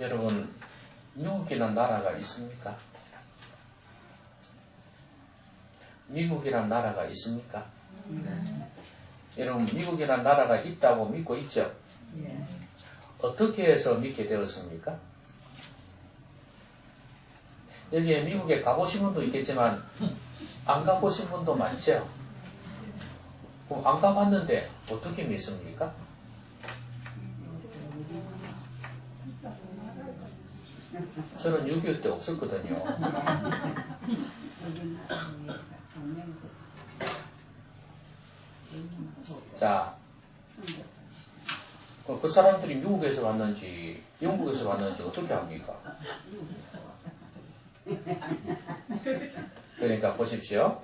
여러분, 미국이란 나라가 있습니까? 미국이란 나라가 있습니까? 여러분, 미국이란 나라가 있다고 믿고 있죠? 어떻게 해서 믿게 되었습니까? 여기에 미국에 가보신 분도 있겠지만 안 가보신 분도 많죠? 그럼 안 가봤는데 어떻게 믿습니까? 저는 6.25 때 없었거든요. 자, 그 사람들이 미국에서 왔는지 영국에서 왔는지 어떻게 합니까? 그러니까 보십시오.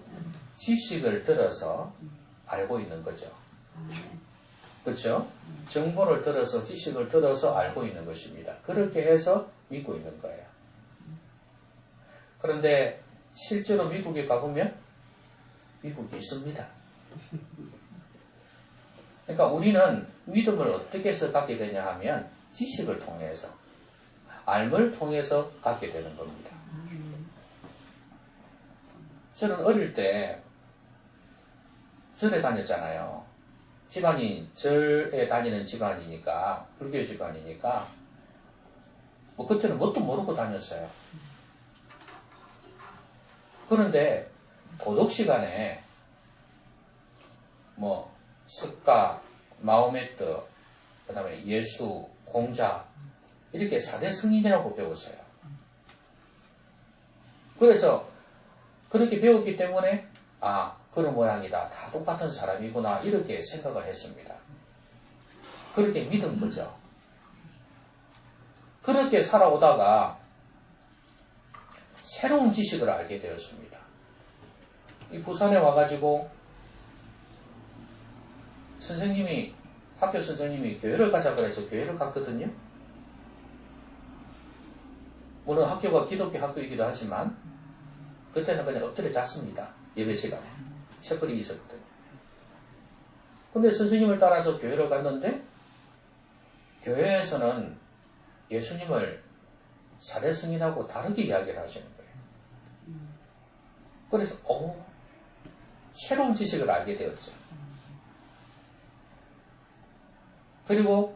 지식을 들어서 알고 있는 거죠. 그렇죠? 정보를 들어서 지식을 들어서 알고 있는 것입니다. 그렇게 해서 믿고 있는 거예요. 그런데 실제로 미국에 가보면 미국이 있습니다. 그러니까 우리는 믿음을 어떻게 해서 갖게 되냐 하면 지식을 통해서, 알을 통해서 갖게 되는 겁니다. 저는 어릴 때 절에 다녔잖아요. 집안이 절에 다니는 집안이니까, 불교 집안이니까 뭐 그때는 뭣도 모르고 다녔어요. 그런데 도덕 시간에 뭐 석가, 마호메트, 그 다음에 예수, 공자 이렇게 4대 성인이라고 배웠어요. 그래서 그렇게 배웠기 때문에 그런 모양이다. 다 똑같은 사람이구나. 이렇게 생각을 했습니다. 그렇게 믿은 거죠. 그렇게 살아오다가 새로운 지식을 알게 되었습니다. 이 부산에 와가지고 학교 선생님이 교회를 가자 그래서 교회를 갔거든요. 물론 학교가 기독교 학교이기도 하지만 그때는 그냥 엎드려 잤습니다. 예배 시간에. 채플이 있었거든요. 근데 선생님을 따라서 교회를 갔는데 교회에서는 예수님을 사대 승인하고 다르게 이야기를 하시는 거예요. 그래서 새로운 지식을 알게 되었죠. 그리고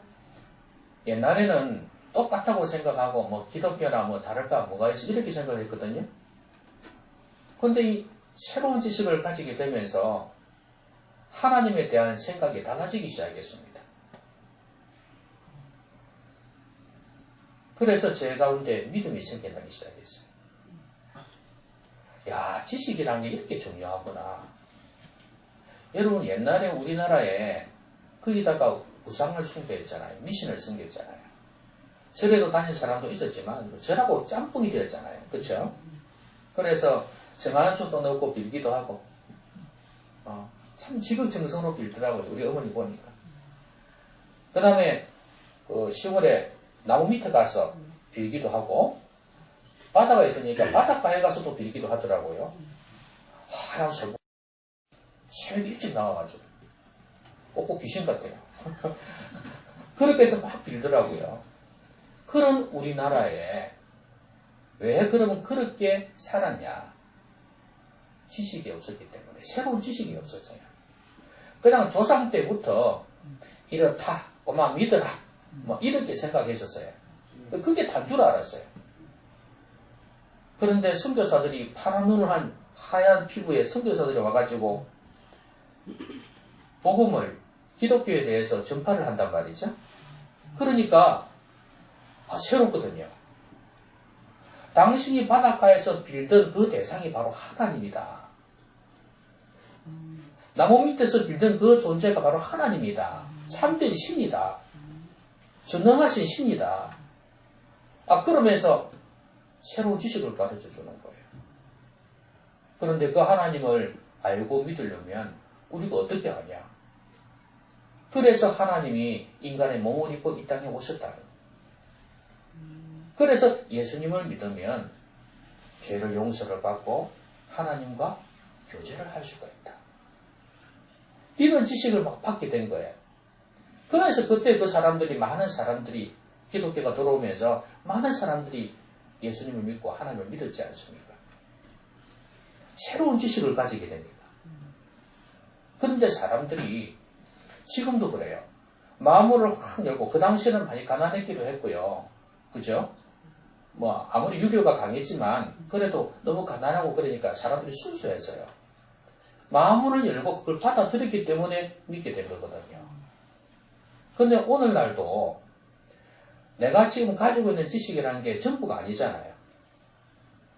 옛날에는 똑같다고 생각하고 뭐 기독교나 뭐 다를 바 뭐가 있어 이렇게 생각했거든요. 그런데 이 새로운 지식을 가지게 되면서 하나님에 대한 생각이 달라지기 시작했습니다. 그래서 제 가운데 믿음이 생겨나기 시작했어요. 야, 지식이란 게 이렇게 중요하구나. 여러분, 옛날에 우리나라에 거기다가 우상을 숭배했잖아요. 미신을 섬겼잖아요. 절에도 다닌 사람도 있었지만 절하고 짬뽕이 되었잖아요. 그렇죠? 그래서 정한수도 넣고 빌기도 하고 참 지극정성으로 빌더라고요. 우리 어머니 보니까. 그 다음에 시골에 나무 밑에 가서 빌기도 하고 바다가 있으니까 바닷가에 가서도 빌기도 하더라고요. 하얀 설국 새벽 일찍 나와가지고 꼭꼭 귀신 같아요. 그렇게 해서 막 빌더라고요. 그런 우리나라에 왜 그러면 그렇게 살았냐? 지식이 없었기 때문에. 새로운 지식이 없었어요. 그냥 조상 때부터 이렇다, 엄마 믿어라, 뭐 이렇게 생각했었어요. 그게 다인 줄 알았어요. 그런데 선교사들이 파란 눈을 한 하얀 피부의 선교사들이 와가지고 복음을, 기독교에 대해서 전파를 한단 말이죠. 그러니까 새롭거든요. 당신이 바닷가에서 빌던 그 대상이 바로 하나님이다. 나무 밑에서 빌던 그 존재가 바로 하나님이다. 참된 신이다. 전능하신 신이다. 그러면서 새로운 지식을 가르쳐 주는 거예요. 그런데 그 하나님을 알고 믿으려면 우리가 어떻게 하냐? 그래서 하나님이 인간의 몸을 입고 이 땅에 오셨다는 거예요. 그래서 예수님을 믿으면 죄를 용서를 받고 하나님과 교제를 할 수가 있다. 이런 지식을 막 받게 된 거예요. 그래서 그때 그 사람들이, 많은 사람들이 기독교가 들어오면서 많은 사람들이 예수님을 믿고 하나님을 믿었지 않습니까? 새로운 지식을 가지게 됩니다. 그런데 사람들이 지금도 그래요. 마음을 확 열고, 그 당시에는 많이 가난했기도 했고요. 그죠? 뭐 아무리 유교가 강했지만 그래도 너무 가난하고 그러니까 사람들이 순수했어요. 마음을 열고 그걸 받아들였기 때문에 믿게 된 거거든요. 근데 오늘날도 내가 지금 가지고 있는 지식이라는 게 전부가 아니잖아요.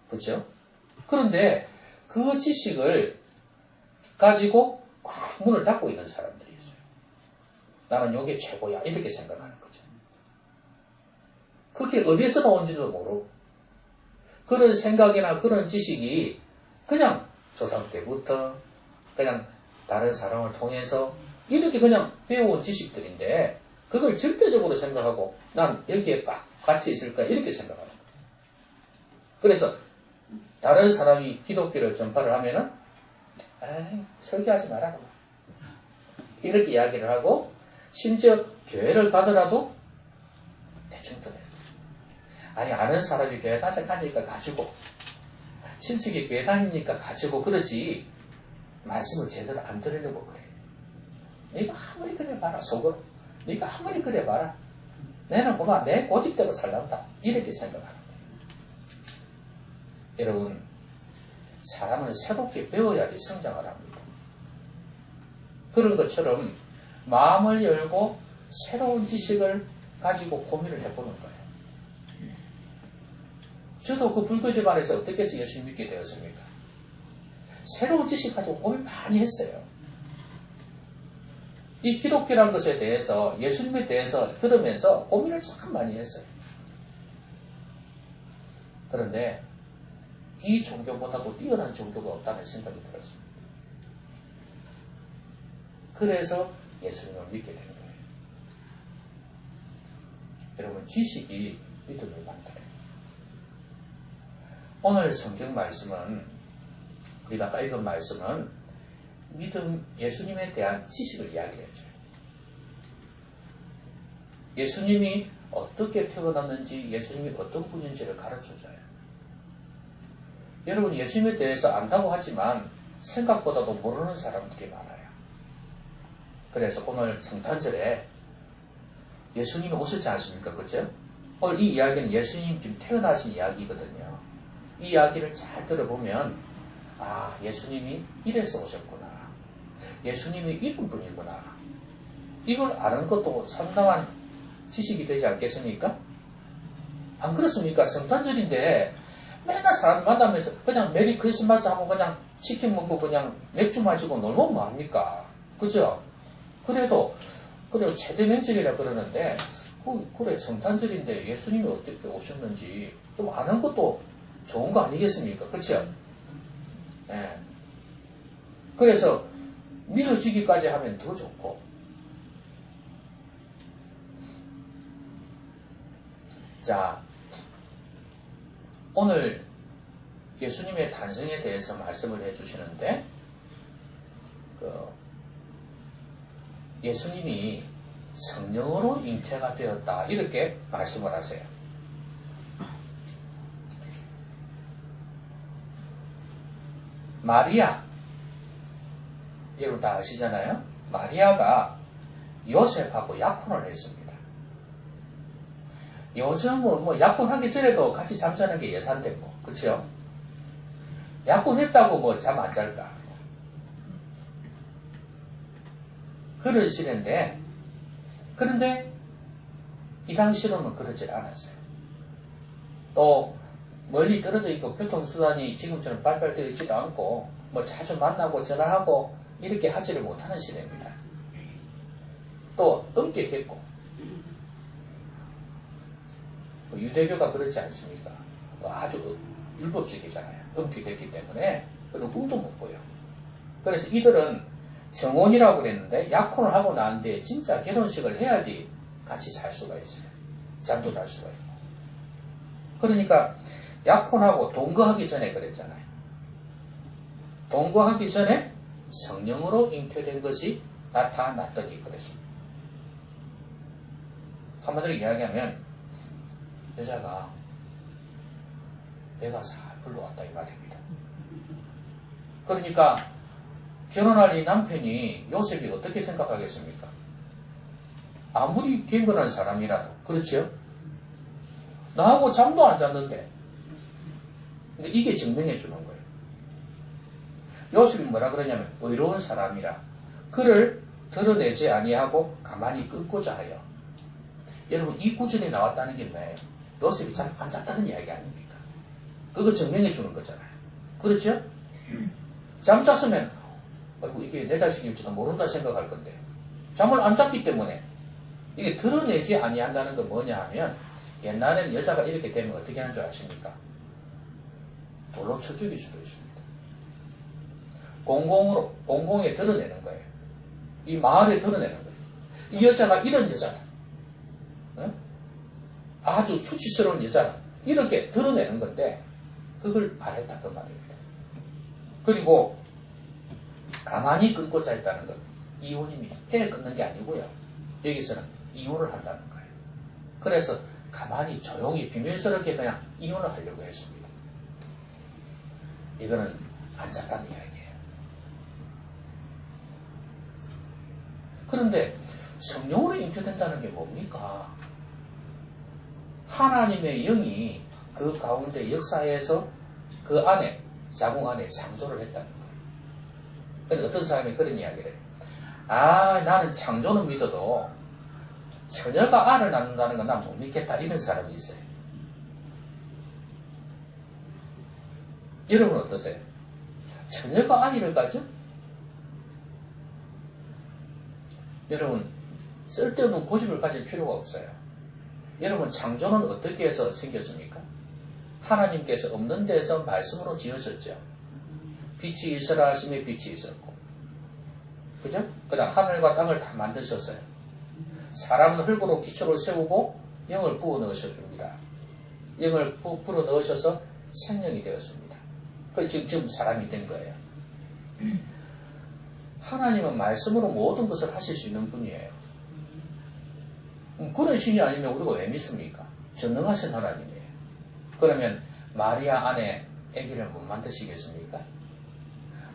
그렇죠? 그런데 그 지식을 가지고 꽉 문을 닫고 있는 사람들이 있어요. 나는 이게 최고야 이렇게 생각하는 거죠. 그게 어디에서 나온지도 모르고 그런 생각이나 그런 지식이 그냥 조상 때부터 그냥 다른 사람을 통해서 이렇게 그냥 배워온 지식들인데 그걸 절대적으로 생각하고 난 여기에 꽉 같이 있을 거야 이렇게 생각하는 거예요. 그래서 다른 사람이 기독교를 전파를 하면은 에이 설교하지 말아라 이렇게 이야기를 하고 심지어 교회를 가더라도 대충 들어요. 아니 아는 사람이 교회 가니까 가지고 친척이 교회 다니니까 가지고 그러지 말씀을 제대로 안 들으려고 그래. 네가 아무리 그래 봐라 속으로 네가 아무리 그래 봐라 내는 그만 내 고집대로 살란다 이렇게 생각하는 거예요. 여러분 사람은 새롭게 배워야지 성장을 합니다. 그런 것처럼 마음을 열고 새로운 지식을 가지고 고민을 해보는 거예요. 저도 그 불교 집안에서 어떻게 해서 예수님 믿게 되었습니까? 새로운 지식 가지고 고민 많이 했어요. 이 기독교라는 것에 대해서 예수님에 대해서 들으면서 고민을 참 많이 했어요. 그런데 이 종교보다도 뛰어난 종교가 없다는 생각이 들었습니다. 그래서 예수님을 믿게 된 거예요. 여러분 지식이 믿음을 만들어요. 오늘 성경 말씀은 우리가 아까 읽은 말씀은 믿음, 예수님에 대한 지식을 이야기를 해줘요. 예수님이 어떻게 태어났는지 예수님이 어떤 분인지를 가르쳐줘요. 여러분 예수님에 대해서 안다고 하지만 생각보다도 모르는 사람들이 많아요. 그래서 오늘 성탄절에 예수님이 오셨지 않습니까? 그죠? 오늘 이 이야기는 예수님 지금 태어나신 이야기거든요. 이 이야기를 잘 들어보면 아 예수님이 이래서 오셨구나. 예수님이 이런 분이구나. 이걸 아는 것도 상당한 지식이 되지 않겠습니까? 안 그렇습니까? 성탄절인데 맨날 사람 만나면서 그냥 메리 크리스마스 하고 그냥 치킨 먹고 그냥 맥주 마시고 놀면 뭐합니까? 그죠? 그래도 최대 명절이라 그러는데 그래 성탄절인데 예수님이 어떻게 오셨는지 좀 아는 것도 좋은 거 아니겠습니까? 그렇죠? 예. 그래서 믿어지기까지 하면 더 좋고 자 오늘 예수님의 탄생에 대해서 말씀을 해주시는데 예수님이 성령으로 잉태가 되었다 이렇게 말씀을 하세요. 마리아 여러분 다 아시잖아요. 마리아가 요셉하고 약혼을 했습니다. 요즘은 뭐 약혼하기 전에도 같이 잠자는 게 예산되고 그렇죠? 약혼했다고 뭐 잠 안 잘까? 그런 시대인데 그런데 이 당시로는 그러질 않았어요. 또 멀리 떨어져 있고 교통수단이 지금처럼 빨빨 되어 있지도 않고 뭐 자주 만나고 전화하고 이렇게 하지를 못하는 시대입니다. 또 엄격했고 유대교가 그렇지 않습니까? 아주 율법적이잖아요. 엄격했기 때문에 그리고 꿈도 못 꿔요. 그래서 이들은 정혼이라고 그랬는데 약혼을 하고 나는데 진짜 결혼식을 해야지 같이 살 수가 있어요. 잠도 잘 수가 있고. 그러니까 약혼하고 동거하기 전에 그랬잖아요. 동거하기 전에 성령으로 잉태된 것이 나타났더니 그랬습니다. 한마디로 이야기하면 여자가 배가 살 불러왔다 이 말입니다. 그러니까 결혼할 이 남편이 요셉이 어떻게 생각하겠습니까? 아무리 경건한 사람이라도 그렇죠? 나하고 잠도 안 잤는데 근데 이게 증명해 주는 거예요. 요셉이 뭐라 그러냐면 의로운 사람이라 그를 드러내지 아니하고 가만히 끊고자 하여. 여러분 이 구절이 나왔다는 게 뭐예요? 요셉이 잠 안 잤다는 이야기 아닙니까? 그거 증명해 주는 거잖아요. 그렇죠? 잠 잤으면 아이고 이게 내 자식일지도 모른다 생각할 건데 잠을 안 잤기 때문에 이게 드러내지 아니한다는 건 뭐냐 하면 옛날에는 여자가 이렇게 되면 어떻게 하는 줄 아십니까? 돌로 쳐 죽일 수도 있습니다. 공공에 드러내는 거예요. 이 마을에 드러내는 거예요. 이 여자가 이런 여자다. 어? 아주 수치스러운 여자다. 이렇게 드러내는 건데 그걸 안 했다 그 말입니다. 그리고 가만히 끊고자 했다는 건 이혼입니다. 애를 끊는 게 아니고요. 여기서는 이혼을 한다는 거예요. 그래서 가만히 조용히 비밀스럽게 그냥 이혼을 하려고 했습니다. 이거는 안 잤다는 이야기예요. 그런데 성령으로 잉태된다는 게 뭡니까? 하나님의 영이 그 가운데 역사에서 그 안에 자궁 안에 창조를 했다는 거예요. 근데 어떤 사람이 그런 이야기를 해요. 아 나는 창조는 믿어도 처녀가 알을 낳는다는 건 난 못 믿겠다 이런 사람이 있어요. 여러분 어떠세요? 처녀가 아이를 가져? 여러분 쓸데없는 고집을 가질 필요가 없어요. 여러분 창조는 어떻게 해서 생겼습니까? 하나님께서 없는 데서 말씀으로 지으셨죠. 빛이 있으라 하심에 빛이 있었고 그죠? 그 다음 하늘과 땅을 다 만드셨어요. 사람은 흙으로 기초를 세우고 영을 부어 넣으셨습니다. 영을 불어 넣으셔서 생명이 되었습니다. 그 지금 사람이 된 거예요. 하나님은 말씀으로 모든 것을 하실 수 있는 분이에요. 그런 신이 아니면 우리가 왜 믿습니까? 전능하신 하나님이에요. 그러면 마리아 안에 아기를 못 만드시겠습니까?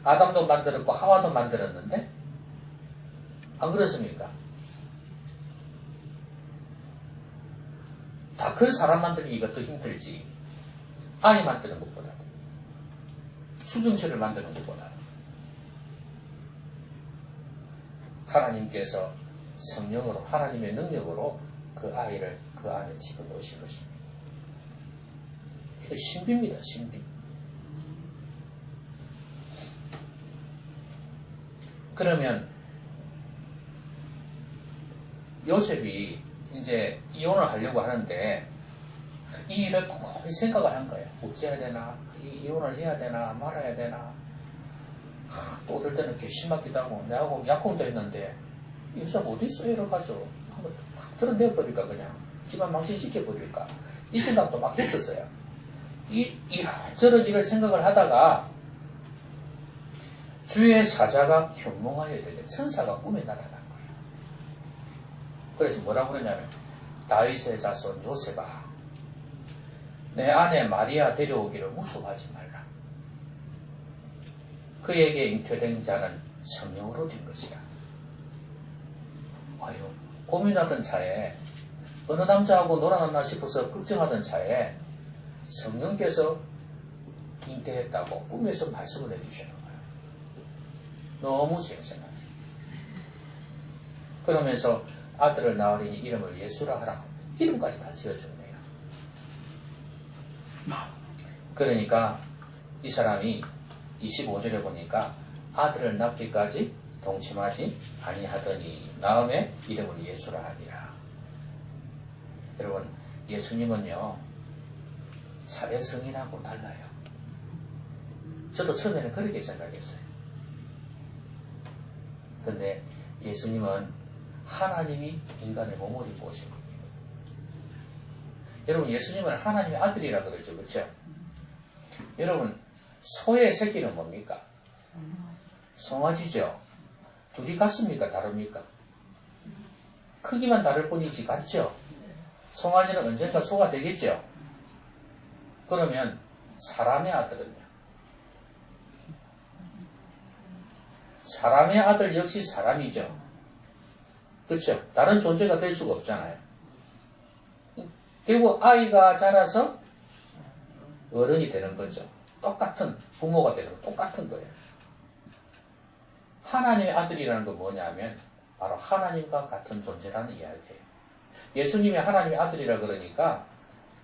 아담도 만들었고 하와도 만들었는데 안 그렇습니까? 다 큰 사람 만들기가 더 힘들지. 아이 만드는 것보다 수정체를 만드는 것보다 하나님께서 성령으로 하나님의 능력으로 그 아이를 그 안에 집어넣으신 것입니다. 이거 신비입니다. 신비. 그러면 요셉이 이제 이혼을 하려고 하는데 이 일을 곰곰이 생각을 한 거예요. 어찌해야 되나? 이혼을 해야 되나? 말아야 되나? 또 어떨 때는 괘씸하기도 하고 내하고 약혼도 했는데 이 여자가 어디 있어? 이래가지고 한번 확 드러내버릴까 그냥 집안 망신시켜버릴까 이 생각도 막 했었어요. 이런저런 일을 생각을 하다가 주의 사자가 현몽하여 이르되 천사가 꿈에 나타난 거예요. 그래서 뭐라고 그러냐면 다윗의 자손 요셉아 내 아내 마리아 데려오기를 무서워하지 말라. 그에게 잉태된 자는 성령으로 된 것이라. 아유 고민하던 차에 어느 남자하고 놀아났나 싶어서 걱정하던 차에 성령께서 잉태했다고 꿈에서 말씀을 해주시는 거예요. 너무 생생하네. 그러면서 아들을 낳으리니 이름을 예수라 하라. 이름까지 다 지어줬네요. 그러니까 이 사람이 25절에 보니까 아들을 낳기까지 동침하지 아니하더니 다음에 이름을 예수라 하니라. 여러분 예수님은요 사례 성인하고 달라요. 저도 처음에는 그렇게 생각했어요. 근데 예수님은 하나님이 인간의 몸을 입고 오신 겁니다. 여러분 예수님은 하나님의 아들이라 그러죠. 그렇죠? 여러분 소의 새끼는 뭡니까? 송아지죠. 둘이 같습니까? 다릅니까? 크기만 다를 뿐이지 같죠? 송아지는 언젠가 소가 되겠죠? 그러면 사람의 아들은요? 사람의 아들 역시 사람이죠. 그렇죠? 다른 존재가 될 수가 없잖아요. 결국 아이가 자라서 어른이 되는 거죠. 똑같은 부모가 되는 거 똑같은 거예요. 하나님의 아들이라는 건 뭐냐면 바로 하나님과 같은 존재라는 이야기예요. 예수님이 하나님의 아들이라 그러니까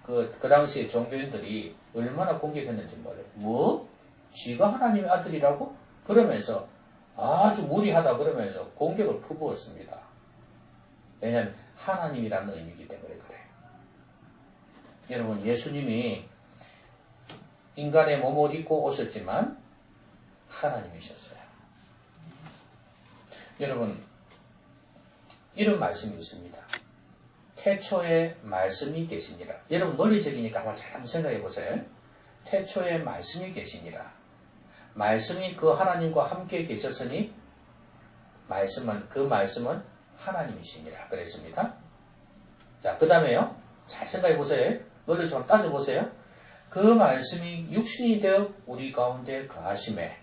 그 당시에 종교인들이 얼마나 공격했는지 몰라요. 뭐? 쥐가 하나님의 아들이라고? 그러면서 아주 무리하다 그러면서 공격을 퍼부었습니다. 왜냐하면 하나님이라는 의미이기 때문에 그래요. 여러분, 예수님이 인간의 몸을 입고 오셨지만 하나님이셨어요. 여러분, 이런 말씀이 있습니다. 태초에 말씀이 계시니라. 여러분, 논리적이니까 한번 생각해 보세요. 태초에 말씀이 계시니라. 말씀이 그 하나님과 함께 계셨으니 그 말씀은 하나님이시니라 그랬습니다. 자, 그 다음에요. 잘 생각해 보세요. 논리 좀 따져보세요. 그 말씀이 육신이 되어 우리 가운데 거하심에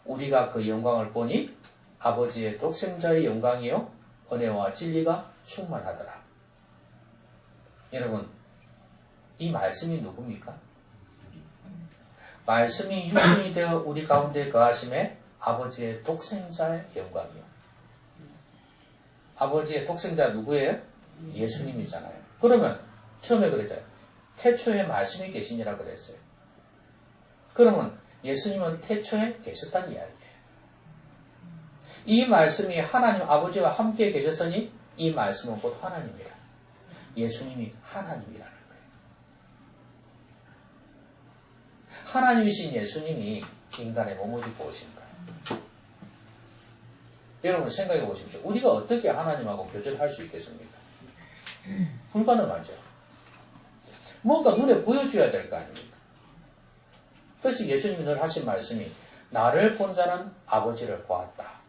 우리가 그 영광을 보니 아버지의 독생자의 영광이요 은혜와 진리가 충만하더라. 여러분, 이 말씀이 누굽니까? 말씀이 육신이 되어 우리 가운데 거하심에 아버지의 독생자의 영광이요. 아버지의 독생자 누구예요? 예수님이잖아요. 그러면 처음에 그랬잖아요. 태초에 말씀이 계시니라 그랬어요. 그러면 예수님은 태초에 계셨다는 이야기예요. 이 말씀이 하나님 아버지와 함께 계셨으니 이 말씀은 곧 하나님이라. 예수님이 하나님이라는 거예요. 하나님이신 예수님이 인간의 몸을 입고 오신 거예요. 여러분 생각해 보십시오. 우리가 어떻게 하나님하고 교제를 할 수 있겠습니까? 불가능하죠. 뭔가 눈에 보여줘야 될 거 아닙니까? 그래서 예수님이 늘 하신 말씀이 나를 본 자는 아버지를 보았다.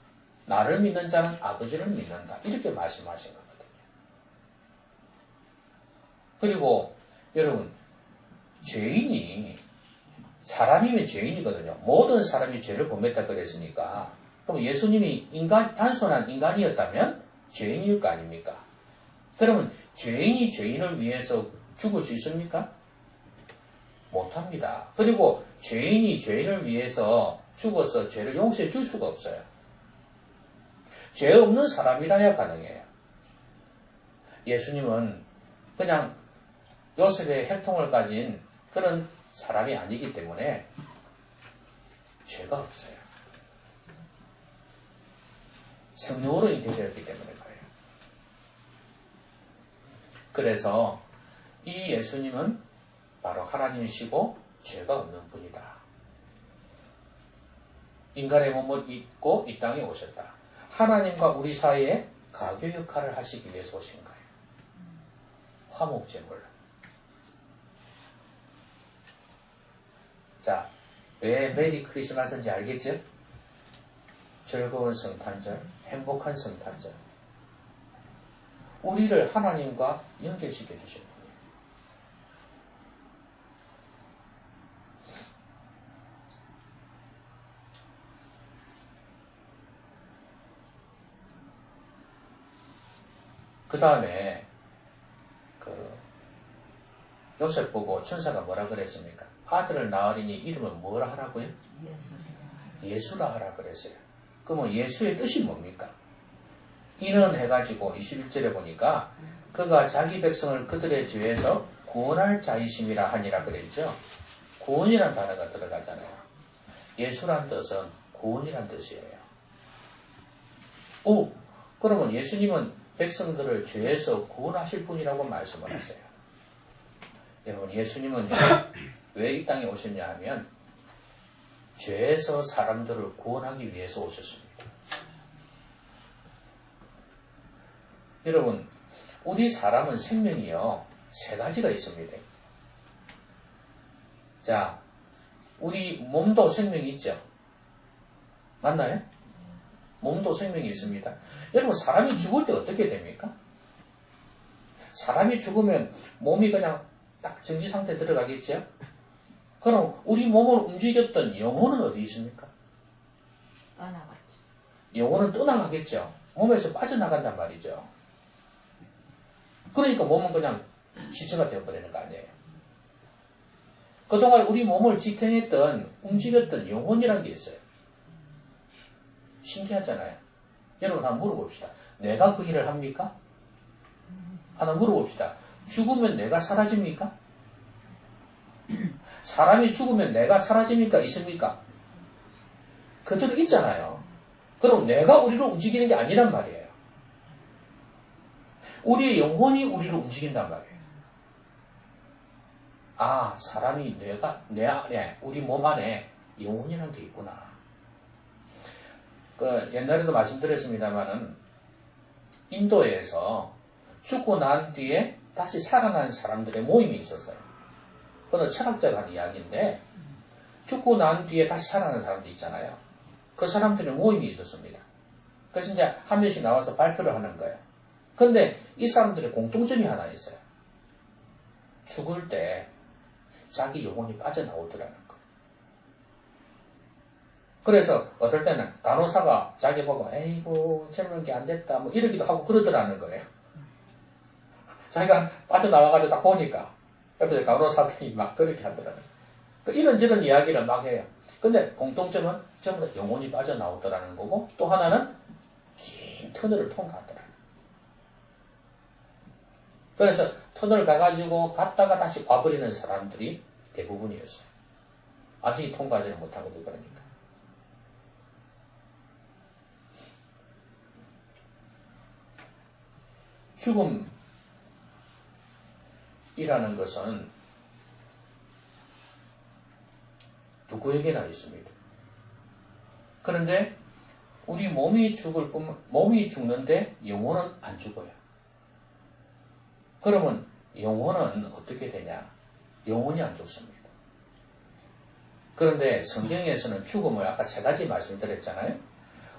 나를 믿는 자는 아버지를 믿는다. 이렇게 말씀하신 거거든요. 그리고 여러분, 죄인이 사람이면 죄인이거든요. 모든 사람이 죄를 범했다 그랬으니까 그럼 예수님이 단순한 인간이었다면 죄인일 거 아닙니까? 그러면 죄인이 죄인을 위해서 죽을 수 있습니까? 못합니다. 그리고 죄인이 죄인을 위해서 죽어서 죄를 용서해 줄 수가 없어요. 죄 없는 사람이라야 가능해요. 예수님은 그냥 요셉의 혈통을 가진 그런 사람이 아니기 때문에 죄가 없어요. 성령으로 잉태되었기 때문에 그래요. 그래서 이 예수님은 바로 하나님이시고 죄가 없는 분이다. 인간의 몸을 입고 이 땅에 오셨다. 하나님과 우리 사이에 가교 역할을 하시기 위해서 오신 거예요. 화목제물. 자, 왜 메리 크리스마스인지 알겠죠? 즐거운 성탄절, 행복한 성탄절. 우리를 하나님과 연결시켜 주신 거예요. 그 다음에 요셉 보고 천사가 뭐라 그랬습니까? 아들을 낳으리니 이름을 뭐라 하라고요? 예수라 하라 그랬어요. 그러면 예수의 뜻이 뭡니까? 이는 해가지고 21절에 보니까 그가 자기 백성을 그들의 죄에서 구원할 자이심이라 하니라 그랬죠. 구원이란 단어가 들어가잖아요. 예수란 뜻은 구원이란 뜻이에요. 오, 그러면 예수님은 백성들을 죄에서 구원하실 분이라고 말씀을 하세요. 여러분, 예수님은 왜 이 땅에 오셨냐 하면 죄에서 사람들을 구원하기 위해서 오셨습니다. 여러분, 우리 사람은 생명이요, 세 가지가 있습니다. 자, 우리 몸도 생명이 있죠? 맞나요? 몸도 생명이 있습니다. 여러분, 사람이 죽을 때 어떻게 됩니까? 사람이 죽으면 몸이 그냥 딱 정지 상태에 들어가겠죠? 그럼 우리 몸을 움직였던 영혼은 어디 있습니까? 떠나갔죠. 영혼은 떠나가겠죠. 몸에서 빠져나간단 말이죠. 그러니까 몸은 그냥 시체가 되어버리는 거 아니에요. 그동안 우리 몸을 지탱했던, 움직였던 영혼이란 게 있어요. 신기하잖아요. 여러분 한번 물어봅시다. 내가 그 일을 합니까? 하나 물어봅시다. 죽으면 내가 사라집니까? 사람이 죽으면 내가 사라집니까? 있습니까? 그대로 있잖아요. 그럼 내가 우리를 움직이는 게 아니란 말이에요. 우리의 영혼이 우리를 움직인단 말이에요. 아, 사람이 내 안에, 우리 몸 안에 영혼이라는 게 있구나. 옛날에도 말씀드렸습니다만은, 인도에서 죽고 난 뒤에 다시 살아난 사람들의 모임이 있었어요. 그건 철학자가 한 이야기인데, 죽고 난 뒤에 다시 살아난 사람들 있잖아요. 그 사람들의 모임이 있었습니다. 그래서 이제 한 명씩 나와서 발표를 하는 거예요. 근데 이 사람들의 공통점이 하나 있어요. 죽을 때 자기 영혼이 빠져나오더라는 거예요. 그래서 어떨 때는 간호사가 자기 보고 에이구 젊은 게 안 됐다 뭐 이러기도 하고 그러더라는 거예요. 자기가 빠져나와가지고 딱 보니까 옆에 간호사들이 막 그렇게 하더라고요. 이런저런 이야기를 막 해요. 근데 공통점은 전부 다 영혼이 빠져나오더라는 거고 또 하나는 긴 터널을 통과하더라. 그래서 터널 가가지고 갔다가 다시 와버리는 사람들이 대부분이었어요. 아직 통과하지는 못하거든 그러니까. 죽음이라는 것은 누구에게나 있습니다. 그런데 우리 몸이 죽는데 영혼은 안 죽어요. 그러면 영혼은 어떻게 되냐? 영혼이 안 죽습니다. 그런데 성경에서는 죽음을 아까 세 가지 말씀드렸잖아요.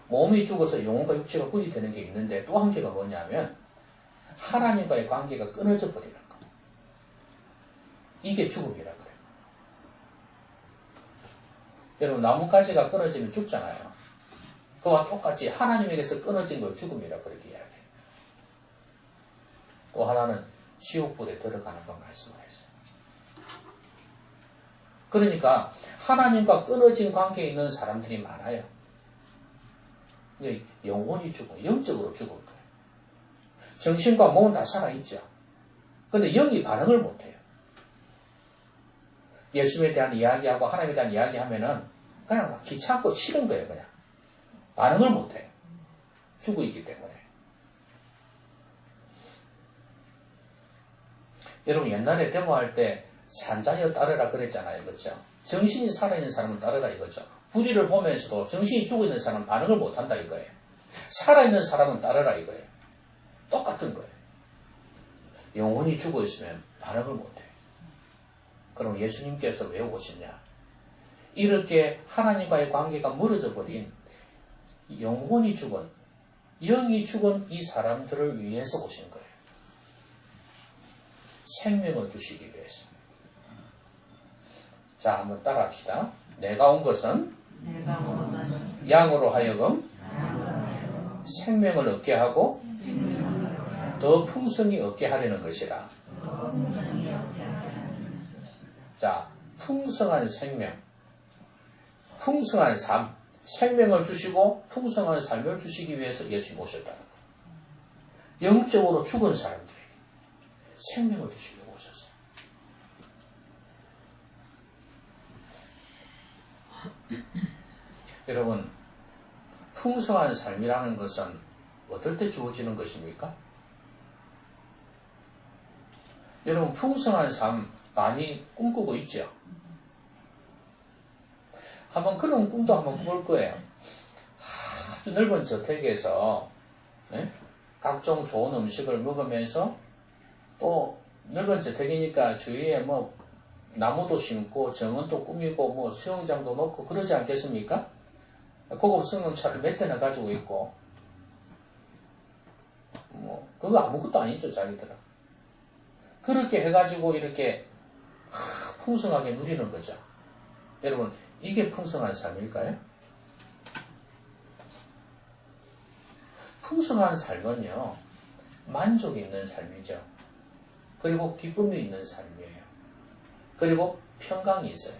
몸이 죽어서 영혼과 육체가 분리되는 게 있는데 또 한 개가 뭐냐면 하나님과의 관계가 끊어져 버리는 거. 이게 죽음이라 그래요. 여러분 나뭇가지가 끊어지면 죽잖아요. 그와 똑같이 하나님에게서 끊어진 걸 죽음이라 그렇게 이야기해요. 또 하나는 지옥불에 들어가는 거 말씀하셨어요. 그러니까 하나님과 끊어진 관계에 있는 사람들이 많아요. 영혼이 죽어, 영적으로 죽을 거예요. 정신과 몸은 다 살아있죠. 근데 영이 반응을 못해요. 예수님에 대한 이야기하고 하나님에 대한 이야기하면은 그냥 막 귀찮고 싫은 거예요, 그냥. 반응을 못해요. 죽어 있기 때문에. 여러분 옛날에 데모할 때 산자여 따르라 그랬잖아요. 그렇죠? 정신이 살아있는 사람은 따르라 이거죠. 불의를 보면서도 정신이 죽어있는 사람은 반응을 못한다 이거예요. 살아있는 사람은 따르라 이거예요. 똑같은 거예요. 영혼이 죽어있으면 반응을 못해요. 그럼 예수님께서 왜 오셨냐? 이렇게 하나님과의 관계가 멀어져 버린 영혼이 죽은, 영이 죽은 이 사람들을 위해서 오신 거예요. 생명을 주시기 위해서. 자, 한번 따라합시다. 내가 온 것은 양으로 하여금 생명을 얻게 하고 더 풍성히 얻게 하려는 것이라. 자, 풍성한 생명, 풍성한 삶, 생명을 주시고 풍성한 삶을 주시기 위해서 예수님 오셨다는 거예요. 영적으로 죽은 사람들에게 생명을 주시려고 오셨어요. 여러분, 풍성한 삶이라는 것은 어떨 때 주어지는 것입니까? 여러분, 풍성한 삶 많이 꿈꾸고 있죠? 한번 그런 꿈도 한번 꿔볼 거예요. 아주 넓은 저택에서 각종 좋은 음식을 먹으면서 또 넓은 저택이니까 주위에 뭐 나무도 심고 정원도 꾸미고 뭐 수영장도 놓고 그러지 않겠습니까? 고급 승용차를 몇 대나 가지고 있고 뭐 그거 아무것도 아니죠 자기들은. 그렇게 해가지고 이렇게 풍성하게 누리는 거죠. 여러분, 이게 풍성한 삶일까요? 풍성한 삶은요, 만족이 있는 삶이죠. 그리고 기쁨이 있는 삶이에요. 그리고 평강이 있어요.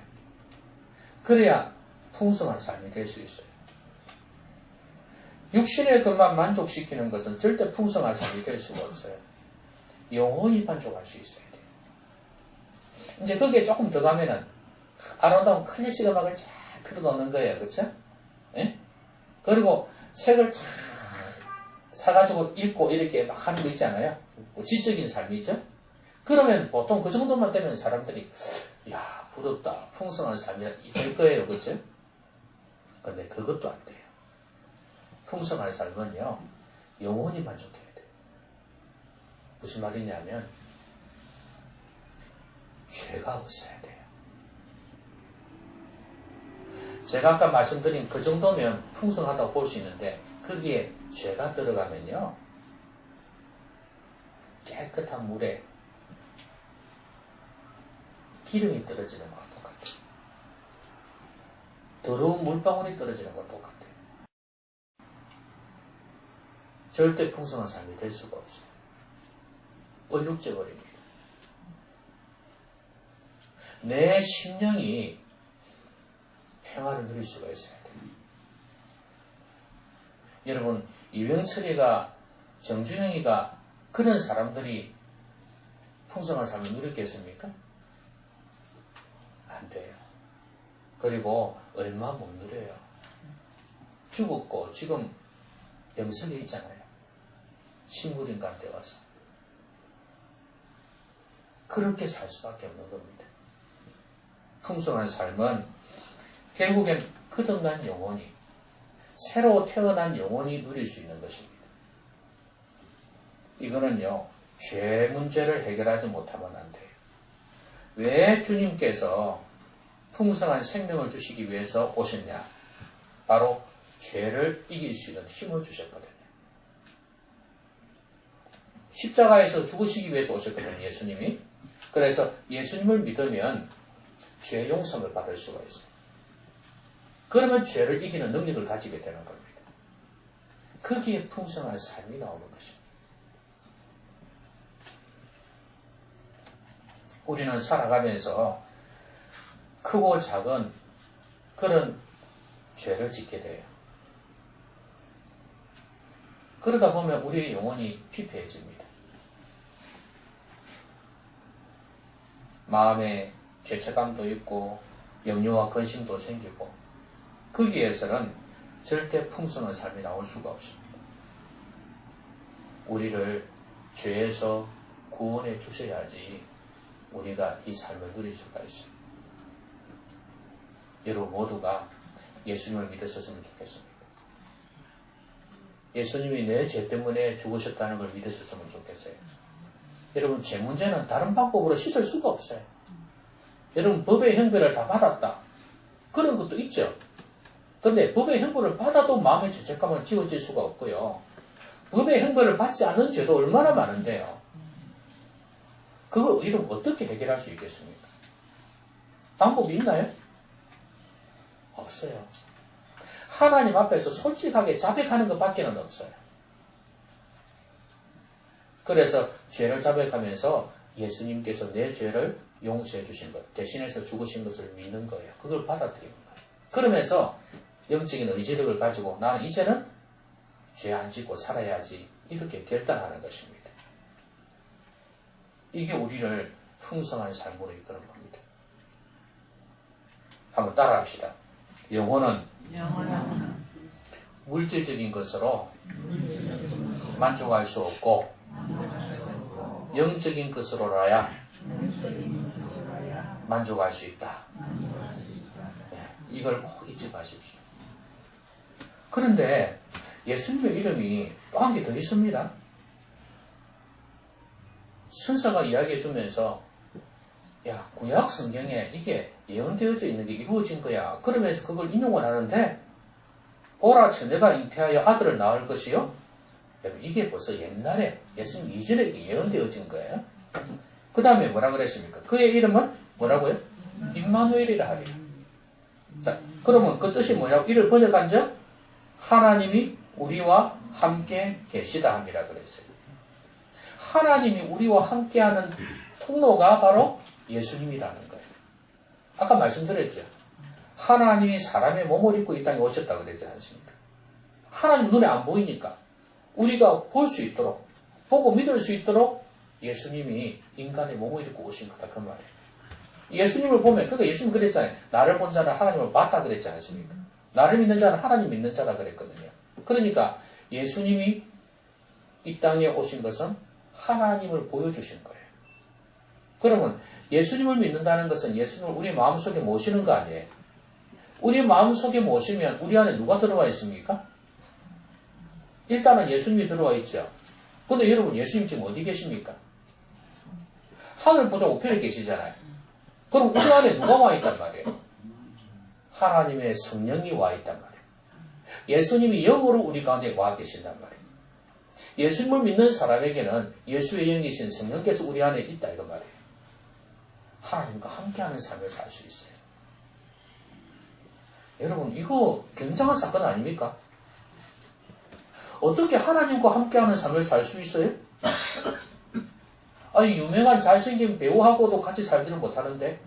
그래야 풍성한 삶이 될 수 있어요. 육신의 것만 만족시키는 것은 절대 풍성한 삶이 될 수가 없어요. 영원히 만족할 수 있어야 돼요. 이제 거기에 조금 더 가면은 아름다운 클래식 음악을 쫙 틀어놓는 거예요. 그쵸? 예? 그리고 책을 쫙 사가지고 읽고 이렇게 막 하는 거 있잖아요. 지적인 삶이죠? 그러면 보통 그 정도만 되면 사람들이, 야, 부럽다. 풍성한 삶이 될 거예요. 그쵸? 근데 그것도 안 돼요. 풍성한 삶은요, 영원히 만족해야 돼요. 무슨 말이냐면, 죄가 없어야 돼요. 제가 아까 말씀드린 그 정도면 풍성하다고 볼 수 있는데, 거기에 죄가 들어가면요, 깨끗한 물에 기름이 떨어지는 것과 똑같아요. 더러운 물방울이 떨어지는 것과 똑같아요. 절대 풍성한 삶이 될 수가 없어요. 얼룩져 버립니다. 내 심령이 평화를 누릴 수가 있어야 돼요. 여러분, 이병철이가, 정주영이가 그런 사람들이 풍성한 삶을 누리겠습니까? 안 돼요. 그리고 얼마 못 누려요. 죽었고 지금 영석에 있잖아요. 식물인간한테 와서. 그렇게 살 수밖에 없는 겁니다. 풍성한 삶은 결국엔 거듭난 영혼이, 새로 태어난 영혼이 누릴 수 있는 것입니다. 이거는요, 죄 문제를 해결하지 못하면 안 돼요. 왜 주님께서 풍성한 생명을 주시기 위해서 오셨냐? 바로 죄를 이길 수 있는 힘을 주셨거든요. 십자가에서 죽으시기 위해서 오셨거든요, 예수님이. 그래서 예수님을 믿으면 죄 용서를 받을 수가 있어요. 그러면 죄를 이기는 능력을 가지게 되는 겁니다. 거기에 풍성한 삶이 나오는 것입니다. 우리는 살아가면서 크고 작은 그런 죄를 짓게 돼요. 그러다 보면 우리의 영혼이 피폐해집니다. 마음에 죄책감도 있고 염려와 근심도 생기고 거기에서는 절대 풍성한 삶이 나올 수가 없습니다. 우리를 죄에서 구원해 주셔야지 우리가 이 삶을 누릴 수가 있습니다. 여러분 모두가 예수님을 믿으셨으면 좋겠습니다. 예수님이 내 죄 때문에 죽으셨다는 걸 믿으셨으면 좋겠어요. 여러분, 죄 문제는 다른 방법으로 씻을 수가 없어요. 여러분, 법의 형벌을 다 받았다. 그런 것도 있죠. 근데 법의 형벌을 받아도 마음의 죄책감은 지워질 수가 없고요. 법의 형벌을 받지 않은 죄도 얼마나 많은데요. 그거 이름 어떻게 해결할 수 있겠습니까? 방법이 있나요? 없어요. 하나님 앞에서 솔직하게 자백하는 것밖에는 없어요. 그래서 죄를 자백하면서 예수님께서 내 죄를 용서해 주신 것, 대신해서 죽으신 것을 믿는 거예요. 그걸 받아들이는 거예요. 그러면서 영적인 의지력을 가지고 나는 이제는 죄 안 짓고 살아야지 이렇게 결단하는 것입니다. 이게 우리를 풍성한 삶으로 이끄는 겁니다. 한번 따라합시다. 영혼은 물질적인 것으로 만족할 수 없고 영적인 것으로라야 만족할 수 있다. 네, 이걸 꼭 잊지 마십시오. 그런데 예수님의 이름이 또 한 개 더 있습니다. 순서가 이야기해 주면서 야, 구약 성경에 이게 예언되어져 있는 게 이루어진 거야. 그러면서 그걸 인용을 하는데 보라, 처녀가 잉태하여 아들을 낳을 것이요. 이게 벌써 옛날에 예수님 이전에 예언되어진 거예요. 그 다음에 뭐라 그랬습니까? 그의 이름은 뭐라고요? 임마누엘이라 하리라. 자, 그러면 그 뜻이 뭐냐고? 이를 번역한 적 하나님이 우리와 함께 계시다 함이라 그랬어요. 하나님이 우리와 함께하는 통로가 바로 예수님이라는 거예요. 아까 말씀드렸죠. 하나님이 사람의 몸을 입고 이 땅에 오셨다 그랬지 않습니까? 하나님 눈에 안 보이니까 우리가 볼 수 있도록, 보고 믿을 수 있도록 예수님이 인간의 몸을 입고 오신 거다 그 말이에요. 예수님을 보면, 그러니까 예수님 그랬잖아요. 나를 본 자는 하나님을 봤다 그랬지 않습니까? 나를 믿는 자는 하나님 믿는 자다 그랬거든요. 그러니까 예수님이 이 땅에 오신 것은 하나님을 보여주신 거예요. 그러면 예수님을 믿는다는 것은 예수님을 우리 마음속에 모시는 거 아니에요? 우리 마음속에 모시면 우리 안에 누가 들어와 있습니까? 일단은 예수님이 들어와 있죠. 근데 여러분 예수님 지금 어디 계십니까? 하늘 보좌 우편에 계시잖아요. 그럼 우리 안에 누가 와 있단 말이에요? 하나님의 성령이 와 있단 말이에요. 예수님이 영으로 우리 가운데 와 계신단 말이에요. 예수님을 믿는 사람에게는 예수의 영이신 성령께서 우리 안에 있다 이거 말이에요. 하나님과 함께하는 삶을 살 수 있어요. 여러분 이거 굉장한 사건 아닙니까? 어떻게 하나님과 함께하는 삶을 살 수 있어요? 아니 유명한 잘생긴 배우하고도 같이 살지를 못하는데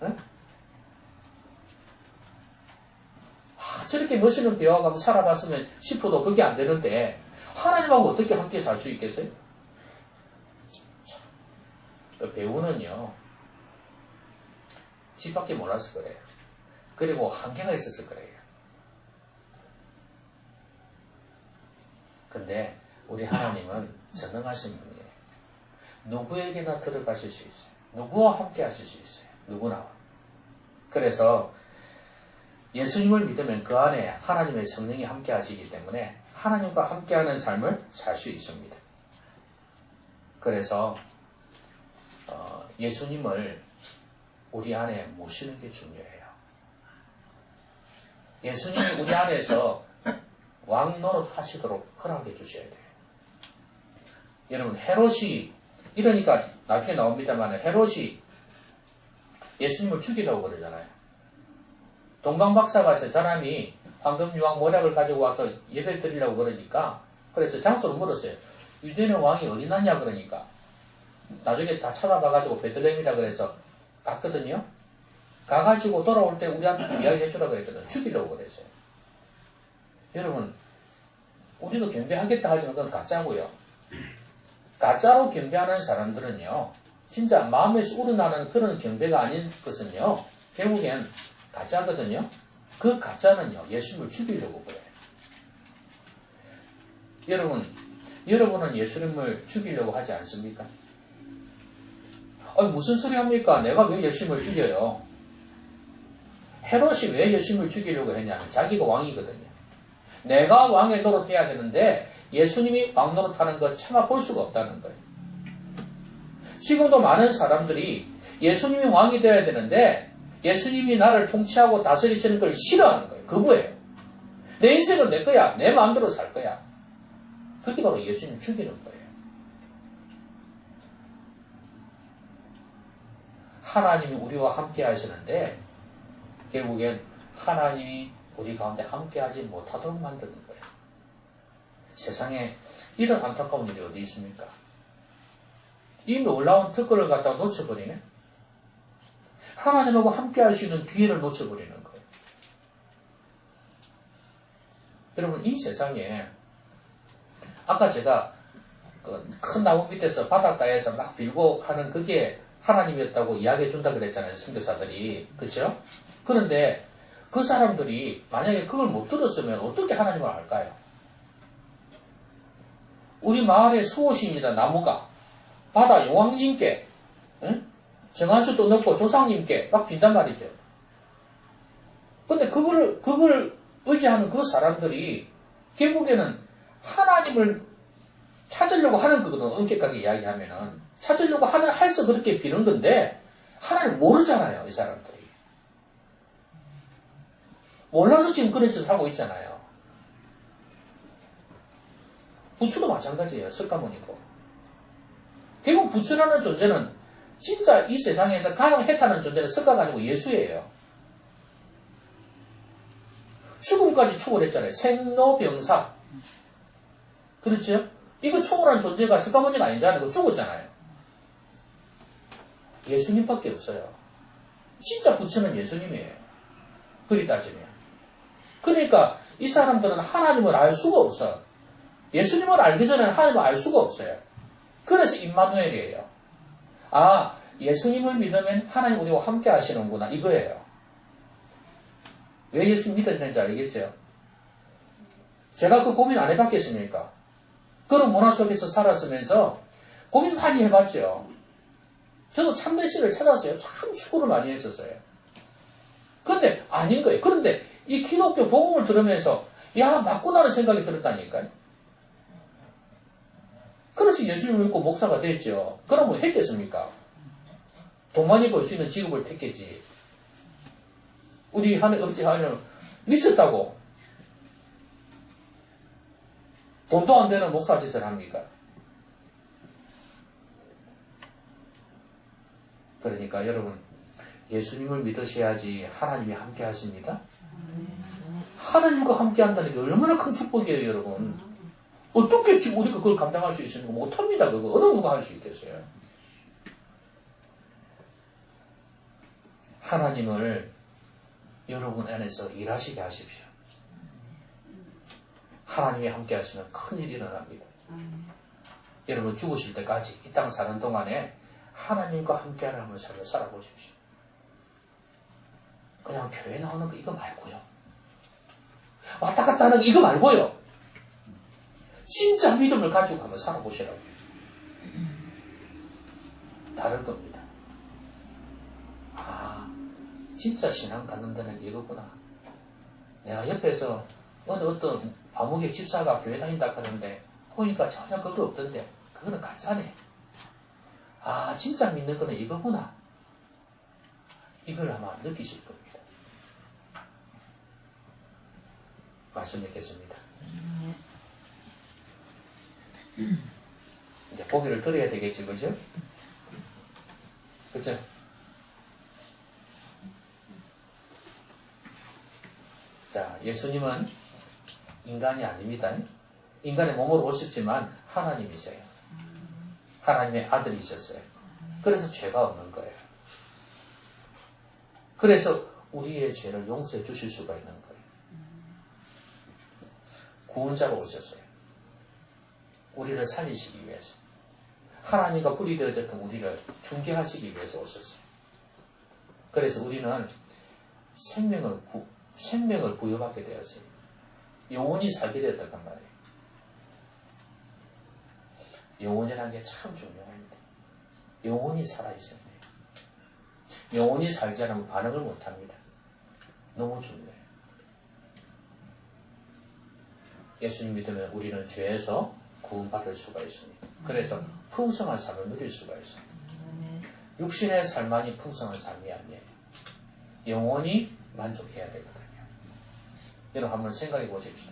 네? 저렇게 멋있는 배우하고 한번 살아봤으면 싶어도 그게 안 되는데 하나님하고 어떻게 함께 살 수 있겠어요? 배우는요 집 밖에 몰라서 그래요. 그리고 한계가 있어서 그래요. 근데 우리 하나님은 전능하신 분이에요. 누구에게나 들어가실 수 있어요. 누구와 함께 하실 수 있어요. 누구나. 그래서 예수님을 믿으면 그 안에 하나님의 성령이 함께 하시기 때문에 하나님과 함께하는 삶을 살 수 있습니다. 그래서 예수님을 우리 안에 모시는 게 중요해요. 예수님이 우리 안에서 왕 노릇 하시도록 허락해 주셔야 돼요. 여러분 헤롯이 이러니까 나중에 나옵니다만 헤롯이 예수님을 죽이려고 그러잖아요. 동방박사가 세 사람이 황금유황 모략을 가지고 와서 예배를 드리려고 그러니까 그래서 장소를 물었어요. 유대인의 왕이 어디 났냐 그러니까 나중에 다 찾아봐가지고 베들레헴이라 그래서 갔거든요. 가가지고 돌아올 때 우리한테 이야기해주라 그랬거든. 죽이려고 그랬어요. 여러분 우리도 경배하겠다 하지만 그건 가짜고요. 가짜로 경배하는 사람들은요 진짜 마음에서 우러나는 그런 경배가 아닌 것은요 결국엔 가짜거든요. 그 가짜는요 예수님을 죽이려고 그래요. 여러분은 예수님을 죽이려고 하지 않습니까? 무슨 소리 합니까? 내가 왜 예수님을 죽여요? 헤롯이 왜 예수님을 죽이려고 했냐면 자기가 왕이거든요. 내가 왕의 노릇해야 되는데 예수님이 왕 노릇하는 거 참아 볼 수가 없다는 거예요. 지금도 많은 사람들이 예수님이 왕이 되어야 되는데 예수님이 나를 통치하고 다스리시는 걸 싫어하는 거예요. 그거예요. 내 인생은 내 거야. 내 마음대로 살 거야. 그게 바로 예수님 죽이는 거예요. 하나님이 우리와 함께 하시는데 결국엔 하나님이 우리 가운데 함께 하지 못하도록 만드는 거예요. 세상에 이런 안타까운 일이 어디 있습니까? 이 놀라운 특권을 갖다가 놓쳐버리네? 하나님하고 함께 할 수 있는 기회를 놓쳐버리는 거예요. 여러분 이 세상에 아까 제가 그 큰 나무 밑에서 바닷가에서 막 빌고 하는 그게 하나님이었다고 이야기해 준다 그랬잖아요. 선교사들이. 그렇죠? 그런데 그 사람들이 만약에 그걸 못 들었으면 어떻게 하나님을 알까요? 우리 마을에 수호신이다 나무가 바다 용왕님께 정한수도 넣고 조상님께 막 빈단 말이죠. 근데 그걸 의지하는 그 사람들이 결국에는 하나님을 찾으려고 하는 거거든. 엄격하게 이야기하면은 찾으려고 해서 그렇게 비는 건데 하나님 모르잖아요. 이 사람들이 몰라서 지금 그런 짓을 하고 있잖아요. 부추도 마찬가지예요. 석가모니도 결국 부처라는 존재는 진짜 이 세상에서 가장 해탈하는 존재는 석가가 아니고 예수예요. 죽음까지 초월했잖아요. 생로병사. 그렇죠? 이거 초월한 존재가 석가모니가 아니잖아요. 그거 죽었잖아요. 예수님밖에 없어요. 진짜 부처는 예수님이에요. 그리 따지면. 그러니까 이 사람들은 하나님을 알 수가 없어요. 예수님을 알기 전에는 하나님을 알 수가 없어요. 그래서 임마누엘이에요. 아, 예수님을 믿으면 하나님 우리와 함께 하시는구나. 이거예요. 왜 예수님 믿어야 되는지 알겠죠? 제가 그 고민 안 해봤겠습니까? 그런 문화 속에서 살았으면서 고민 많이 해봤죠. 저도 참된 씨를 찾았어요. 참 추구를 많이 했었어요. 그런데 아닌 거예요. 그런데 이 기독교 복음을 들으면서 야, 맞구나라는 생각이 들었다니까요. 그래서 예수님을 믿고 목사가 됐죠. 그러면 했겠습니까? 돈 많이 벌 수 있는 직업을 택했지. 우리 하늘 어찌하냐면 미쳤다고. 돈도 안 되는 목사 짓을 합니까? 그러니까 여러분, 예수님을 믿으셔야지 하나님이 함께 하십니다. 하나님과 함께 한다는 게 얼마나 큰 축복이에요, 여러분. 어떻게 지금 우리가 그걸 감당할 수 있습니까? 못합니다, 그거. 어느 누가 할 수 있겠어요? 하나님을 여러분 안에서 일하시게 하십시오. 하나님이 함께 하시면 큰일이 일어납니다. 여러분 죽으실 때까지 이 땅 사는 동안에 하나님과 함께하는 삶을 살아보십시오. 그냥 교회 나오는 거 이거 말고요. 왔다 갔다 하는 거 이거 말고요. 진짜 믿음을 가지고 한번 살아보시라고요. 다를 겁니다. 아, 진짜 신앙 갖는 데는 이거구나. 내가 옆에서 어떤 과목의 집사가 교회 다닌다 하는데 보니까 전혀 그거 없던데 그거는 가짜네. 아, 진짜 믿는 거는 이거구나. 이걸 아마 느끼실 겁니다. 말씀 믿겠습니다. 이제 고개를 들어야 되겠지, 그죠? 그죠? 자, 예수님은 인간이 아닙니다. 인간의 몸으로 오셨지만 하나님이세요. 하나님의 아들이셨어요. 그래서 죄가 없는 거예요. 그래서 우리의 죄를 용서해 주실 수가 있는 거예요. 구원자로 오셨어요. 우리를 살리시기 위해서. 하나님과 분리 되어졌던 우리를 중개하시기 위해서 오셨어요. 그래서 우리는 생명을 부여받게 되었어요. 영원히 살게 되었단 말이에요. 영혼이라는 게 참 중요합니다. 영혼이 살아있어야 돼요. 영혼이 살지 않으면 반응을 못합니다. 너무 중요해요. 예수님 믿으면 우리는 죄에서 구원받을 수가 있습니다. 그래서 풍성한 삶을 누릴 수가 있어요. 육신의 삶만이 풍성한 삶이 아니에요. 영혼이 만족해야 되거든요. 여러분 한번 생각해 보십시오.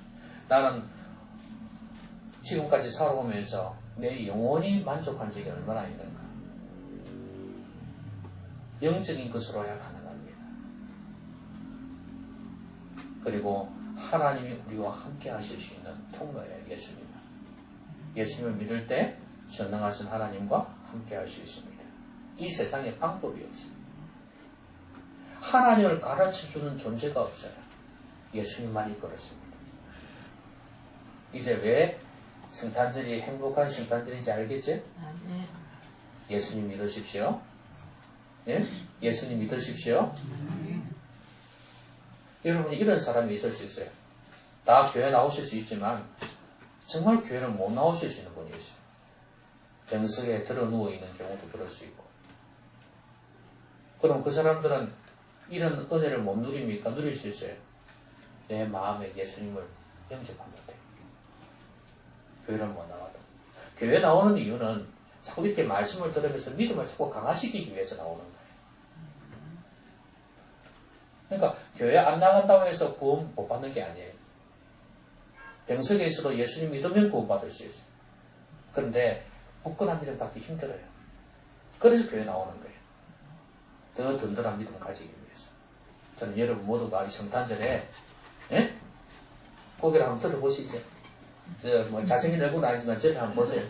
나는 지금까지 살아오면서 내 영혼이 만족한 적이 얼마나 있는가. 영적인 것으로야 가능합니다. 그리고 하나님이 우리와 함께 하실 수 있는 통로예요. 예수님은. 예수님을 믿을 때 전능하신 하나님과 함께 할 수 있습니다. 이 세상에 방법이 없어요. 하나님을 가르쳐주는 존재가 없어요. 예수님만이 그렇습니다. 이제 왜 성탄절이 행복한 성탄절인지 알겠죠? 예수님 믿으십시오. 예? 예수님 믿으십시오. 여러분이 이런 사람이 있을 수 있어요. 다 교회 나오실 수 있지만 정말 교회를 못 나오실 수 있는 분이 있어요. 병석에 들어 누워 있는 경우도 그럴 수 있고. 그럼 그 사람들은 이런 은혜를 못 누립니까? 누릴 수 있어요. 내 마음에 예수님을 영접한 것 같아요. 교회를 못 나와도. 교회 나오는 이유는 자꾸 이렇게 말씀을 들으면서 믿음을 자꾸 강화시키기 위해서 나오는 거예요. 그러니까 교회 안 나간다고 해서 구원 못 받는 게 아니에요. 병석에 있어도 예수님 믿으면 구원 받을 수 있어요. 그런데 굳건한 믿음 갖기 힘들어요. 그래서 교회 나오는 거예요. 더 든든한 믿음 가지기 위해서. 저는 여러분 모두가 이 성탄절에 예? 고개를 한번 들어보시죠. 뭐 잘생긴 얼굴은 아니지만 저를 한번 보세요.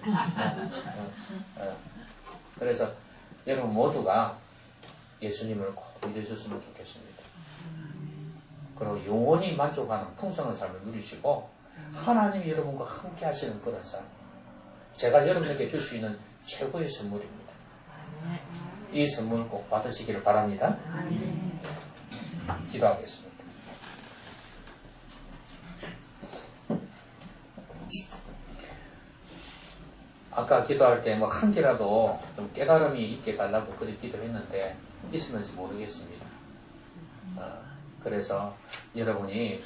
그래서 여러분 모두가 예수님을 꼭 믿으셨으면 좋겠습니다. 그리고 영원히 만족하는 풍성한 삶을 누리시고 하나님이 여러분과 함께 하시는 그런 삶. 제가 여러분에게 줄 수 있는 최고의 선물입니다. 이 선물 꼭 받으시기를 바랍니다. 기도하겠습니다. 아까 기도할 때 뭐 한 개라도 좀 깨달음이 있게 달라고 그렇게 기도했는데 있으면지 모르겠습니다. 그래서 여러분이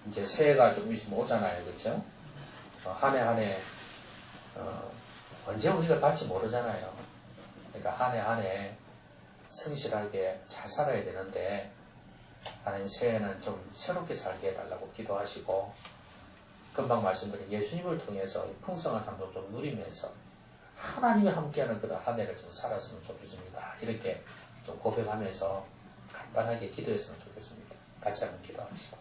이제 새해가 좀 있으면 오잖아요. 그렇죠? 한 해 한 해 언제 우리가 갈지 모르잖아요. 그러니까 한 해 한 해 성실하게 잘 살아야 되는데 하나님 새해는 좀 새롭게 살게 해달라고 기도하시고 금방 말씀드린 예수님을 통해서 풍성한 삶도 좀 누리면서 하나님이 함께하는 그런 한 해를 좀 살았으면 좋겠습니다. 이렇게 좀 고백하면서 간단하게 기도했으면 좋겠습니다. 같이 한번 기도합시다.